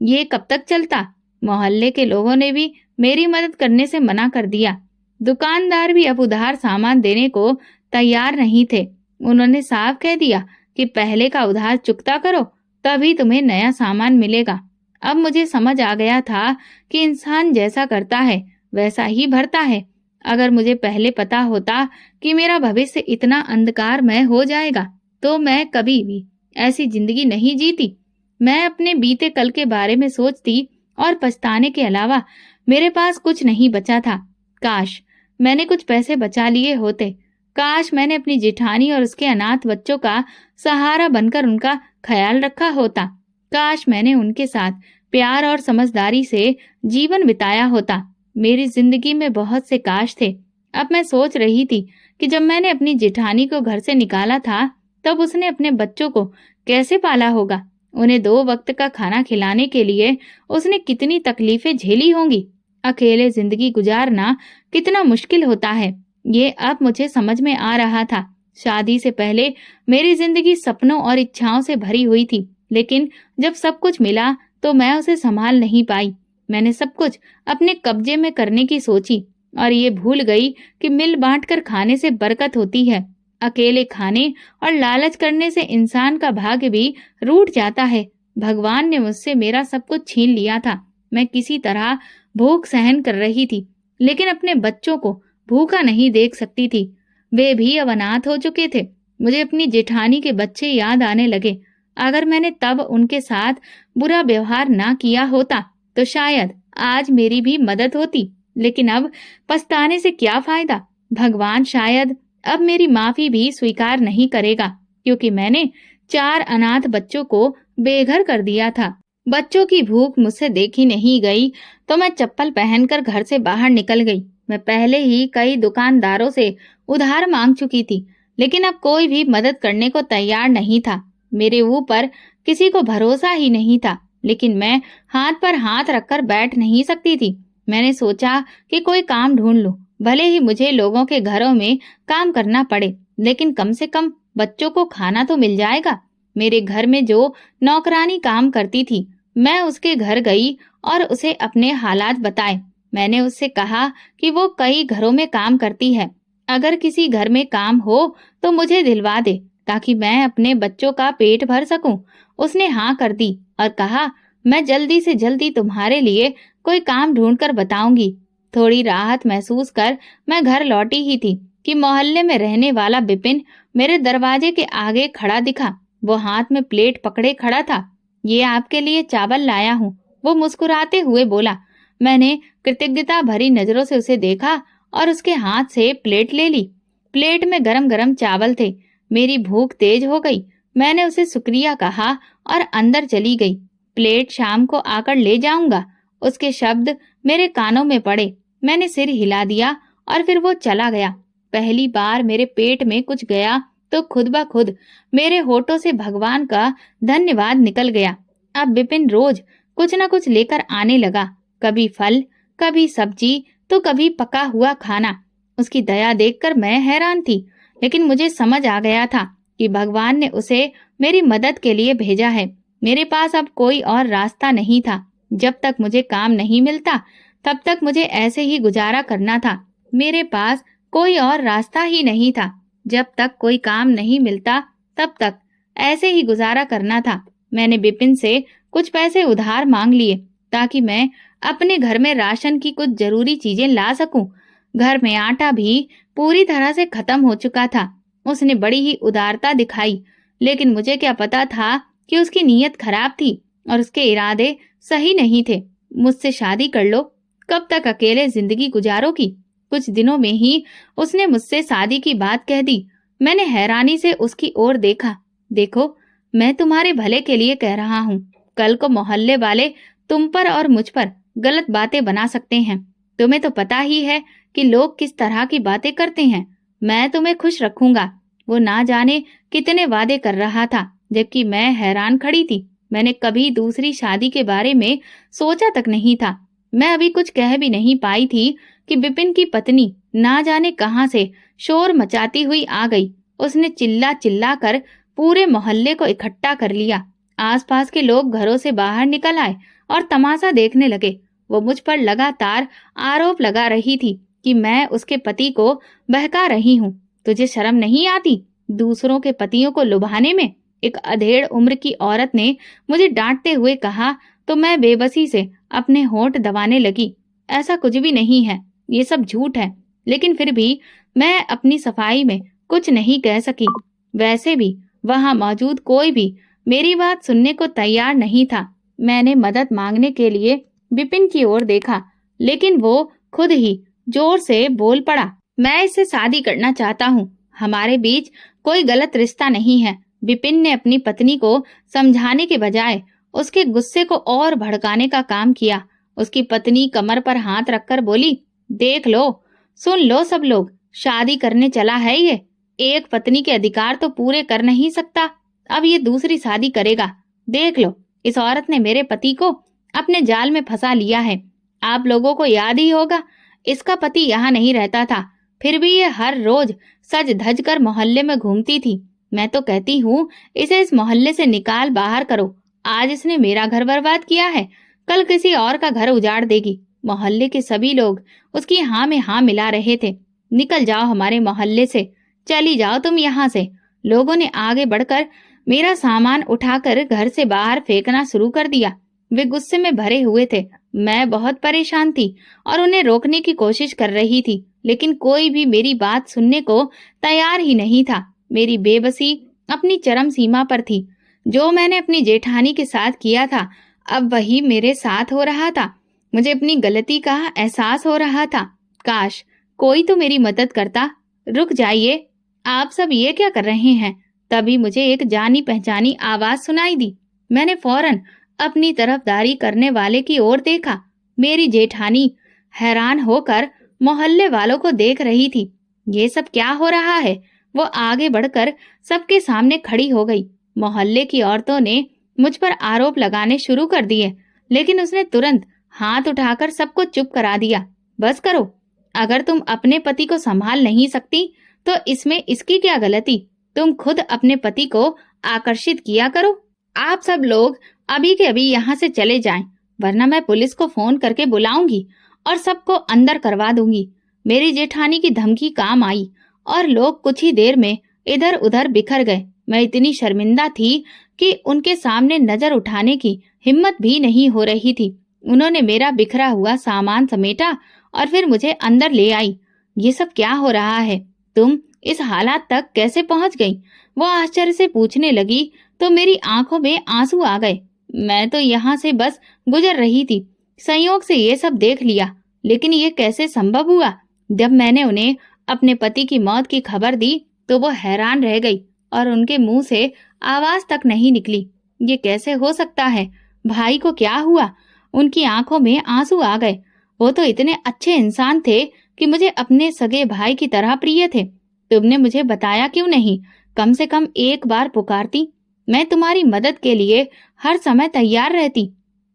ये कब तक चलता? मोहल्ले के लोगों ने भी मेरी मदद करने से मना कर दिया। दुकानदार भी अब उधार सामान देने को तैयार नहीं थे। उन्होंने साफ कह दिया कि पहले का उधार चुकता करो, तभी तुम्हें नया सामान मिलेगा। अब मुझे समझ आ गया था कि इंसान जैसा करता है वैसा ही भरता है। अगर मुझे पहले पता होता कि मेरा भविष्य इतना अंधकारमय हो जाएगा तो मैं कभी भी ऐसी जिंदगी नहीं जीती। मैं अपने बीते कल के बारे में सोचती और पछताने के अलावा मेरे पास कुछ नहीं बचा था। काश मैंने कुछ पैसे बचा लिए होते। काश मैंने अपनी जेठानी और उसके अनाथ बच्चों का सहारा बनकर उनका ख्याल रखा होता। काश मैंने उनके साथ प्यार और समझदारी से जीवन बिताया होता। मेरी जिंदगी में बहुत से काश थे। अब मैं सोच रही थी कि जब मैंने अपनी जेठानी को घर से निकाला था, तब उसने अपने बच्चों को कैसे पाला होगा। उन्हें 2 वक्त का खाना खिलाने के लिए उसने कितनी तकलीफें झेली होंगी। अकेले जिंदगी गुजारना कितना मुश्किल होता है, ये अब मुझे समझ में आ रहा था। शादी से पहले मेरी जिंदगी सपनों और इच्छाओं से भरी हुई थी, लेकिन जब सब कुछ मिला तो मैं उसे संभाल नहीं पाई। मैंने सब कुछ अपने कब्जे में करने की सोची और ये भूल गई कि मिल बांट कर खाने से बरकत होती है। अकेले खाने और लालच करने से इंसान का भाग्य भी रूठ जाता है। भगवान ने मुझसे मेरा सब कुछ छीन लिया था। मैं किसी तरह भूख सहन कर रही थी, लेकिन अपने बच्चों को भूखा नहीं देख सकती थी। वे भी अब अनाथ हो चुके थे। मुझे अपनी जेठानी के बच्चे याद आने लगे। अगर मैंने तब उनके साथ बुरा व्यवहार ना किया होता तो शायद आज मेरी भी मदद होती, लेकिन अब पछताने से क्या फायदा। भगवान शायद अब मेरी माफी भी स्वीकार नहीं करेगा, क्योंकि मैंने 4 अनाथ बच्चों को बेघर कर दिया था। बच्चों की भूख मुझसे देखी नहीं गई तो मैं चप्पल पहनकर घर से बाहर निकल गई। मैं पहले ही कई दुकानदारों से उधार मांग चुकी थी, लेकिन अब कोई भी मदद करने को तैयार नहीं था। मेरे ऊपर किसी को भरोसा ही नहीं था, लेकिन मैं हाथ पर हाथ रखकर बैठ नहीं सकती थी। मैंने सोचा कि कोई काम ढूंढ लूं, भले ही मुझे लोगों के घरों में काम करना पड़े, लेकिन कम से कम बच्चों को खाना तो मिल जाएगा। मेरे घर में जो नौकरानी काम करती थी, मैं उसके घर गई और उसे अपने हालात बताए। मैंने उससे कहा कि वो कई घरों में काम करती है, अगर किसी घर में काम हो तो मुझे दिलवा दे, ताकि मैं अपने बच्चों का पेट भर सकूं। उसने हाँ कर दी और कहा, मैं जल्दी से जल्दी तुम्हारे लिए कोई काम ढूंढ कर बताऊंगी। थोड़ी राहत महसूस कर मैं घर लौटी ही थी कि मोहल्ले में रहने वाला बिपिन मेरे दरवाजे के आगे खड़ा दिखा। वो हाथ में प्लेट पकड़े खड़ा था। ये आपके लिए चावल लाया हूँ, वो मुस्कुराते हुए बोला। मैंने कृतज्ञता भरी नजरों से उसे देखा और उसके हाथ से प्लेट ले ली। प्लेट में गरम गरम चावल थे। मेरी भूख तेज हो गई। मैंने उसे शुक्रिया कहा और अंदर चली गई। प्लेट शाम को आकर ले जाऊंगा, उसके शब्द मेरे कानों में पड़े। मैंने सिर हिला दिया और फिर वो चला गया। पहली बार मेरे पेट में कुछ गया तो खुद ब खुद मेरे होठों से भगवान का धन्यवाद निकल गया। अब बिपिन रोज कुछ न कुछ लेकर आने लगा, कभी फल, कभी सब्जी, तो कभी पका हुआ खाना। उसकी दया देखकर मैं हैरान थी, लेकिन मुझे समझ आ गया था कि भगवान ने उसे मेरी मदद के लिए भेजा है। मेरे पास अब कोई और रास्ता नहीं था। जब तक मुझे काम नहीं मिलता, तब तक मुझे ऐसे ही गुजारा करना था। मेरे पास कोई और रास्ता ही नहीं था। जब तक कोई काम नहीं मिलता, तब तक ऐसे ही गुजारा करना था। मैंने बिपिन से कुछ पैसे उधार मांग लिए, ताकि मैं अपने घर में राशन की कुछ जरूरी चीजें ला सकूं। घर में आटा भी पूरी तरह से खत्म हो चुका था। उसने बड़ी ही उदारता दिखाई, लेकिन मुझे क्या पता था कि उसकी नीयत खराब थी और उसके इरादे सही नहीं थे। मुझसे शादी कर लो, कब तक अकेले जिंदगी गुजारोगी? कुछ दिनों में ही उसने मुझसे शादी की बात कह दी। मैंने हैरानी से उसकी ओर देखा। देखो, मैं तुम्हारे भले के लिए कह रहा हूँ। कल को मोहल्ले वाले तुम पर और मुझ पर गलत बातें बना सकते हैं। तुम्हें तो पता ही है कि लोग किस तरह की बातें करते हैं। मैं तुम्हें खुश रखूंगा। वो ना जाने कितने वादे कर रहा था, जबकि मैं हैरान खड़ी थी। मैंने कभी दूसरी शादी के बारे में सोचा तक नहीं था। मैं अभी कुछ कह भी नहीं पाई थी कि बिपिन की पत्नी ना जाने कहां से शोर मचाती हुई आ गई। उसने चिल्ला चिल्ला कर पूरे मोहल्ले को इकट्ठा कर लिया। आसपास के लोग घरों से बाहर निकल आए और तमाशा देखने लगे। वो मुझ पर लगातार आरोप लगा रही थी कि मैं उसके पति को बहका रही हूँ। तुझे शर्म नहीं आती दूसरों के पतियों को लुभाने में? एक अधेड़ उम्र की औरत ने मुझे डांटते हुए कहा, तो मैं बेबसी से अपने होंठ दबाने लगी। ऐसा कुछ भी नहीं है, ये सब झूठ है। लेकिन फिर भी मैं अपनी सफाई में कुछ नहीं कह सकी। वैसे भी वहां मौजूद कोई भी मेरी बात सुनने को तैयार नहीं था। मैंने मदद मांगने के लिए बिपिन की ओर देखा, लेकिन वो खुद ही जोर से बोल पड़ा, मैं इससे शादी करना चाहता हूँ। हमारे बीच कोई गलत रिश्ता नहीं है। बिपिन ने अपनी पत्नी को समझाने के बजाय उसके गुस्से को और भड़काने का काम किया। उसकी पत्नी कमर पर हाथ रखकर बोली, देख लो, सुन लो सब लोग, शादी करने चला है ये। एक पत्नी के अधिकार तो पूरे कर नहीं सकता, अब ये दूसरी शादी करेगा। देख लो, इस औरत ने मेरे पति को अपने जाल में फंसा लिया है। आप लोगों को याद ही होगा, इसका पति यहाँ नहीं रहता था, फिर भी ये हर रोज सज धज कर मोहल्ले में घूमती थी। मैं तो कहती हूँ इसे इस मोहल्ले से निकाल बाहर करो। आज इसने मेरा घर बर्बाद किया है, कल किसी और का घर उजाड़ देगी। मोहल्ले के सभी लोग उसकी हाँ में हाँ मिला रहे थे। निकल जाओ हमारे मोहल्ले से, चली जाओ तुम यहाँ से। लोगों ने आगे बढ़कर मेरा सामान उठाकर घर से बाहर फेंकना शुरू कर दिया। वे गुस्से में भरे हुए थे। मैं बहुत परेशान थी और उन्हें रोकने की कोशिश कर रही थी, लेकिन कोई भी मेरी बात सुनने को तैयार ही नहीं था। मेरी बेबसी अपनी चरम सीमा पर थी। जो मैंने अपनी जेठानी के साथ किया था, अब वही मेरे साथ हो रहा था। मुझे अपनी गलती का एहसास हो रहा था। काश कोई तो मेरी मदद करता। रुक जाइए, आप सब ये क्या कर रहे हैं? तभी मुझे एक जानी पहचानी आवाज सुनाई दी। मैंने फौरन अपनी तरफदारी करने वाले की ओर देखा। मेरी जेठानी हैरान होकर मोहल्ले वालों को देख रही थी। ये सब क्या हो रहा है? वो आगे बढ़कर सबके सामने खड़ी हो गई। मोहल्ले की औरतों ने मुझ पर आरोप लगाने शुरू कर दिए, लेकिन उसने तुरंत हाथ उठाकर सबको चुप करा दिया। बस करो, अगर तुम अपने पति को संभाल नहीं सकती तो इसमें इसकी क्या गलती? तुम खुद अपने पति को आकर्षित किया करो। आप सब लोग अभी के अभी यहाँ से चले जाएं, वरना मैं पुलिस को फोन करके बुलाऊंगी और सबको अंदर करवा दूंगी। मेरी जेठानी की धमकी काम आई और लोग कुछ ही देर में इधर उधर बिखर गए। मैं इतनी शर्मिंदा थी कि उनके सामने नजर उठाने की हिम्मत भी नहीं हो रही थी। उन्होंने मेरा बिखरा हुआ सामान समेटा और फिर मुझे अंदर ले आई। ये सब क्या हो रहा है? तुम इस हालात तक कैसे पहुंच गई? वो आश्चर्य से पूछने लगी तो मेरी आंखों में आंसू आ गए। मैं तो यहाँ से बस गुजर रही थी, संयोग से ये सब देख लिया, लेकिन ये कैसे संभव हुआ? जब मैंने उन्हें अपने पति की मौत की खबर दी तो वो हैरान रह गई और उनके मुंह से आवाज तक नहीं निकली। ये कैसे हो सकता है? भाई को क्या हुआ? उनकी आंखों में आंसू आ गए। वो तो इतने अच्छे इंसान थे कि मुझे अपने सगे भाई की तरह प्रिय थे। तुमने मुझे बताया क्यों नहीं? कम से कम एक बार पुकारती, मैं तुम्हारी मदद के लिए हर समय तैयार रहती।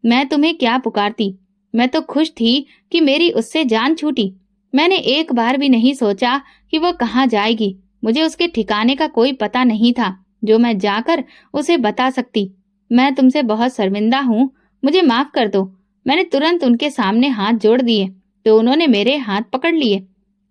मैं तुम्हें क्या पुकारती? मैं तो खुश थी कि मेरी उससे जान छूटी। मैंने एक बार भी नहीं सोचा कि वो कहाँ जाएगी। मुझे उसके ठिकाने का कोई पता नहीं था जो मैं जाकर उसे बता सकती। मैं तुमसे बहुत शर्मिंदा हूँ, मुझे माफ कर दो। मैंने तुरंत उनके सामने हाथ जोड़ दिए तो उन्होंने मेरे हाथ पकड़ लिए।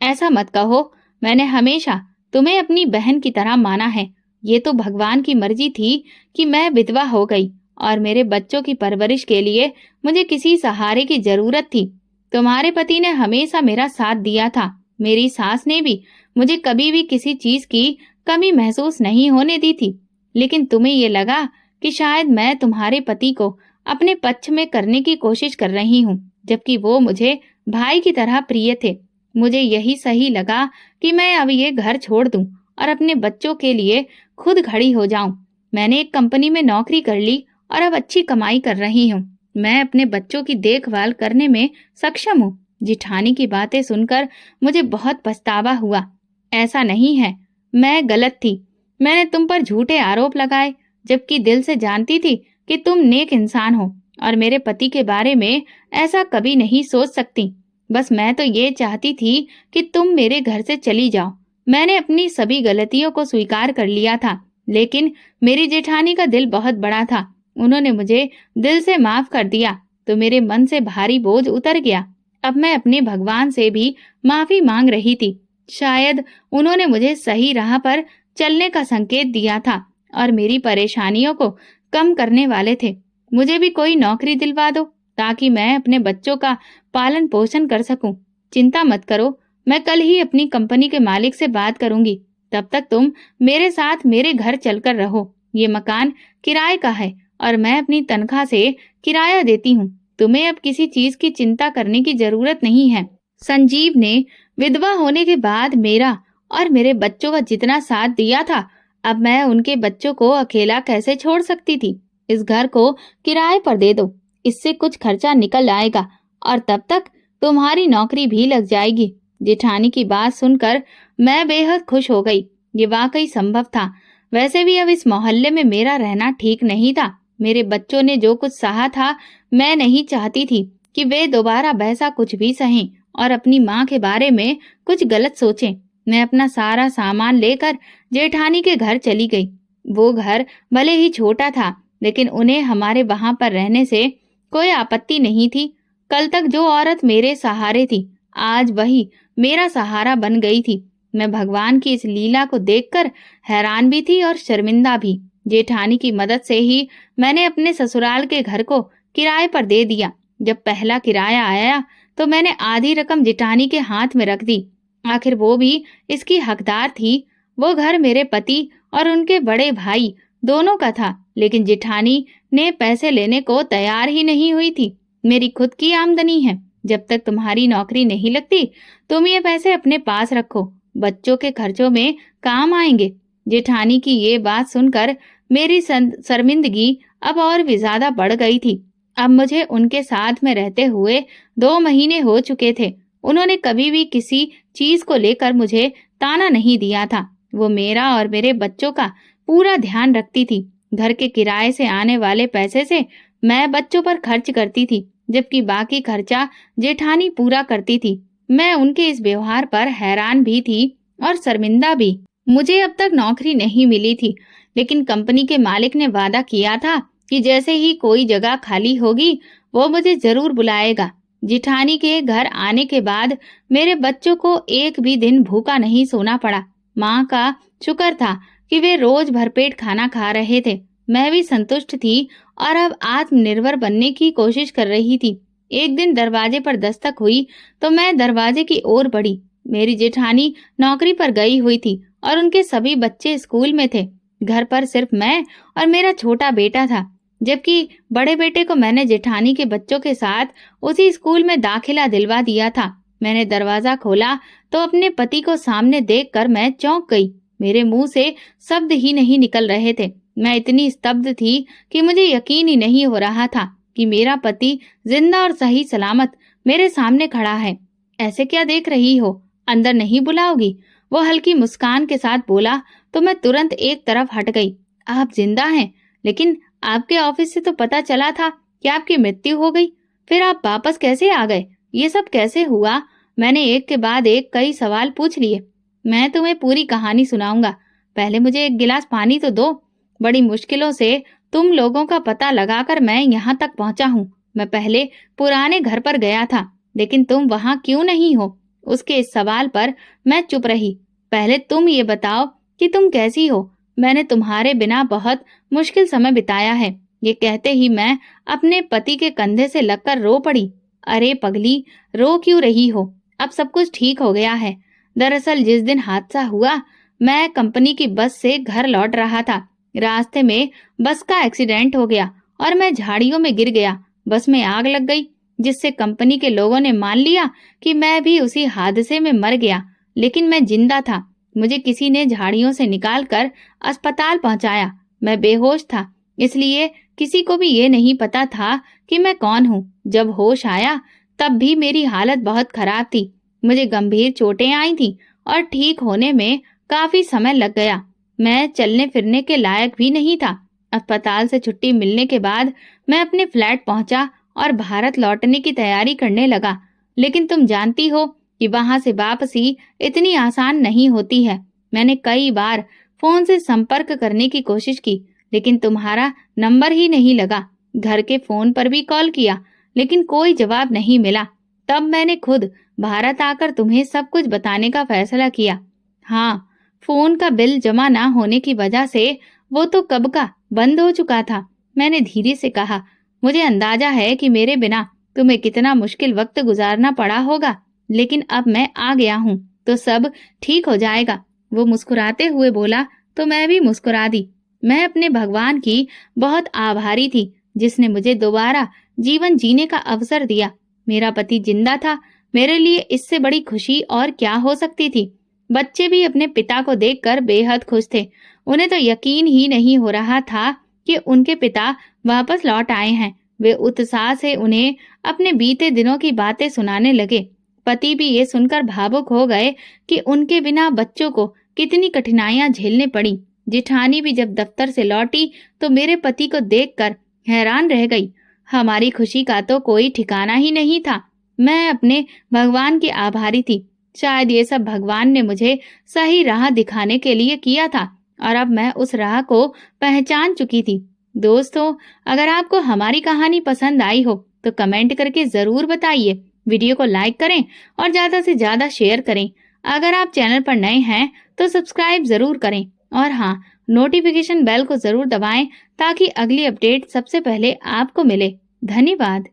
ऐसा मत कहो, मैंने हमेशा तुम्हें अपनी बहन की तरह माना है। ये तो भगवान की मर्जी थी कि मैं विधवा हो गई और मेरे बच्चों की परवरिश के लिए मुझे किसी सहारे की जरूरत थी। तुम्हारे पति ने हमेशा मेरा साथ दिया था। मेरी सास ने भी मुझे कभी भी किसी चीज की कमी महसूस नहीं होने दी थी। लेकिन तुम्हें ये लगा कि शायद मैं तुम्हारे पति को अपने पक्ष में करने की कोशिश कर रही हूँ, जबकि वो मुझे भाई की तरह प्रिय थे। मुझे यही सही लगा कि मैं अब ये घर छोड़ दूं और अपने बच्चों के लिए खुद खड़ी हो जाऊं। मैंने एक कंपनी में नौकरी कर ली और अब अच्छी कमाई कर रही हूँ। मैं अपने बच्चों की देखभाल करने में सक्षम हूँ। जिठानी की बातें सुनकर मुझे बहुत पछतावा हुआ। ऐसा नहीं है, मैं गलत थी। मैंने तुम पर झूठे आरोप लगाए, जबकि दिल से जानती थी कि तुम नेक इंसान हो और मेरे पति के बारे में ऐसा कभी नहीं सोच सकती। बस मैं तो ये चाहती थी कि तुम मेरे घर से चली जाओ। मैंने अपनी सभी गलतियों को स्वीकार कर लिया था, लेकिन मेरी जेठानी का दिल बहुत बड़ा था। उन्होंने मुझे दिल से माफ कर दिया तो मेरे मन से भारी बोझ उतर गया। अब मैं अपने भगवान से भी माफी मांग रही थी। शायद उन्होंने मुझे सही राह पर चलने का संकेत दिया था और मेरी परेशानियों को कम करने वाले थे। मुझे भी कोई नौकरी दिलवा दो ताकि मैं अपने बच्चों का पालन पोषण कर सकूं। चिंता मत करो, मैं कल ही अपनी कंपनी के मालिक से बात करूंगी। तब तक तुम मेरे साथ मेरे घर चलकर रहो। ये मकान किराए का है और मैं अपनी तनख्वाह से किराया देती हूँ। तुम्हें अब किसी चीज की चिंता करने की जरूरत नहीं है। संजीव ने विधवा होने के बाद मेरा और मेरे बच्चों का जितना साथ दिया था, अब मैं उनके बच्चों को अकेला कैसे छोड़ सकती थी। इस घर को किराए पर दे दो, इससे कुछ खर्चा निकल आएगा और तब तक तुम्हारी नौकरी भी लग जाएगी। जेठानी की बात सुनकर मैं बेहद खुश हो गई। ये वाकई संभव था। वैसे भी अब इस मोहल्ले में मेरा रहना ठीक नहीं था। मेरे बच्चों ने जो कुछ सहा था, मैं नहीं चाहती थी कि वे दोबारा वैसा कुछ भी सहें और अपनी माँ के बारे में कुछ गलत सोचें। मैं अपना सारा सामान लेकर जेठानी के घर चली गई। वो घर भले ही छोटा था, लेकिन उन्हें हमारे वहां पर रहने से कोई आपत्ति नहीं थी। कल तक जो औरत मेरे सहारे थी, आज वही मेरा सहारा बन गई थी। मैं भगवान की इस लीला को देखकर हैरान भी थी और शर्मिंदा भी। जेठानी की मदद से ही मैंने अपने ससुराल के घर को किराए पर दे दिया। जब पहला किराया आया तो मैंने आधी रकम जेठानी के हाथ में रख दी। आखिर वो भी इसकी हकदार थी। वो घर मेरे पति और उनके बड़े भाई दोनों का था, लेकिन जेठानी ने पैसे लेने को तैयार ही नहीं हुई थी। मेरी खुद की आमदनी है, जब तक तुम्हारी नौकरी नहीं लगती तुम ये पैसे अपने पास रखो, बच्चों के खर्चों में काम आएंगे। जेठानी की ये बात सुनकर मेरी शर्मिंदगी अब और भी ज्यादा बढ़ गई थी। अब मुझे उनके साथ में रहते हुए 2 महीने हो चुके थे। उन्होंने कभी भी किसी चीज को लेकर मुझे ताना नहीं दिया था। वो मेरा और मेरे बच्चों का पूरा ध्यान रखती थी। घर के किराए से आने वाले पैसे से मैं बच्चों पर खर्च करती थी, जबकि बाकी खर्चा जेठानी पूरा करती थी। मैं उनके इस व्यवहार पर हैरान भी थी और शर्मिंदा भी। मुझे अब तक नौकरी नहीं मिली थी, लेकिन कंपनी के मालिक ने वादा किया था कि जैसे ही कोई जगह खाली होगी वो मुझे जरूर बुलाएगा। जेठानी के घर आने के बाद मेरे बच्चों को एक भी दिन भूखा नहीं सोना पड़ा। माँ का शुक्र था कि वे रोज भरपेट खाना खा रहे थे। मैं भी संतुष्ट थी और अब आत्मनिर्भर बनने की कोशिश कर रही थी। एक दिन दरवाजे पर दस्तक हुई तो मैं दरवाजे की ओर बढ़ी। मेरी जेठानी नौकरी पर गई हुई थी और उनके सभी बच्चे स्कूल में थे। घर पर सिर्फ मैं और मेरा छोटा बेटा था, जबकि बड़े बेटे को मैंने जेठानी के बच्चों के साथ उसी स्कूल में दाखिला दिलवा दिया था। मैंने दरवाजा खोला तो अपने पति को सामने देखकर मैं चौंक गई। मेरे मुंह से शब्द ही नहीं निकल रहे थे। मैं इतनी स्तब्ध थी कि मुझे यकीन ही नहीं हो रहा था कि मेरा पति जिंदा और सही सलामत मेरे सामने खड़ा है। ऐसे क्या देख रही हो, अंदर नहीं बुलाओगी? वो हल्की मुस्कान के साथ बोला तो मैं तुरंत एक तरफ हट गई। आप जिंदा हैं, लेकिन आपके ऑफिस से तो पता चला था कि आपकी मृत्यु हो गई। फिर आप वापस कैसे आ गए? ये सब कैसे हुआ? मैंने एक के बाद एक कई सवाल पूछ लिए। मैं तुम्हें पूरी कहानी सुनाऊंगा, पहले मुझे एक गिलास पानी तो दो। बड़ी मुश्किलों से तुम लोगों का पता लगाकर मैं यहाँ तक पहुँचा हूँ। मैं पहले पुराने घर पर गया था, लेकिन तुम वहाँ क्यों नहीं हो? उसके इस सवाल पर मैं चुप रही। पहले तुम ये बताओ कि तुम कैसी हो? मैंने तुम्हारे बिना बहुत मुश्किल समय बिताया है। ये कहते ही मैं अपने पति के कंधे से लगकर रो पड़ी। अरे पगली, रो क्यों रही हो? अब सब कुछ ठीक हो गया है। दरअसल जिस दिन हादसा हुआ, मैं कंपनी की बस से घर लौट रहा था। रास्ते में बस का एक्सीडेंट हो गया और मैं झाड़ियों में गिर गया। बस में आग लग गई, जिससे कंपनी के लोगों ने मान लिया कि मैं भी उसी हादसे में मर गया, लेकिन मैं जिंदा था। मुझे किसी ने झाड़ियों से निकालकर अस्पताल पहुंचाया। मैं बेहोश था, इसलिए किसी को भी ये नहीं पता था कि मैं कौन हूँ। जब होश आया तब भी मेरी हालत बहुत खराब थी। मुझे गंभीर चोटें आई थी और ठीक होने में काफी समय लग गया। मैं चलने फिरने के लायक भी नहीं था। अस्पताल से छुट्टी मिलने के बाद मैं अपने फ्लैट पहुंचा और भारत लौटने की तैयारी करने लगा। लेकिन तुम जानती हो कि वहां से वापसी इतनी आसान नहीं होती है। मैंने कई बार फोन से संपर्क करने की कोशिश की, लेकिन तुम्हारा नंबर ही नहीं लगा। घर के फोन पर भी कॉल किया, लेकिन कोई जवाब नहीं मिला। तब मैंने खुद भारत आकर तुम्हें सब कुछ बताने का फैसला किया। हाँ, फोन का बिल जमा ना होने की वजह से वो तो कब का बंद हो चुका था। मैंने धीरे से कहा, मुझे अंदाजा है कि मेरे बिना तुम्हें कितना मुश्किल वक्त गुजारना पड़ा होगा, लेकिन अब मैं आ गया हूँ तो सब ठीक हो जाएगा। वो मुस्कुराते हुए बोला तो मैं भी मुस्कुरा दी। मैं अपने भगवान की बहुत आभारी थी, जिसने मुझे दोबारा जीवन जीने का अवसर दिया। मेरा पति जिंदा था, मेरे लिए इससे बड़ी खुशी और क्या हो सकती थी। बच्चे भी अपने पिता को देखकर बेहद खुश थे। उन्हें तो यकीन ही नहीं हो रहा था कि उनके पिता वापस लौट आए हैं। वे उत्साह से उन्हें अपने बीते दिनों की बातें सुनाने लगे। पति भी ये सुनकर भावुक हो गए कि उनके बिना बच्चों को कितनी कठिनाइयां झेलने पड़ी। जिठानी भी जब दफ्तर से लौटी तो मेरे पति को देखकर हैरान रह गई। हमारी खुशी का तो कोई ठिकाना ही नहीं था। मैं अपने भगवान की आभारी थी। शायद ये सब भगवान ने मुझे सही राह दिखाने के लिए किया था और अब मैं उस राह को पहचान चुकी थी। दोस्तों, अगर आपको हमारी कहानी पसंद आई हो तो कमेंट करके जरूर बताइए। वीडियो को लाइक करें और ज्यादा से ज्यादा शेयर करें। अगर आप चैनल पर नए हैं तो सब्सक्राइब जरूर करें और हाँ, नोटिफिकेशन बेल को जरूर दबाएं ताकि अगली अपडेट सबसे पहले आपको मिले। धन्यवाद।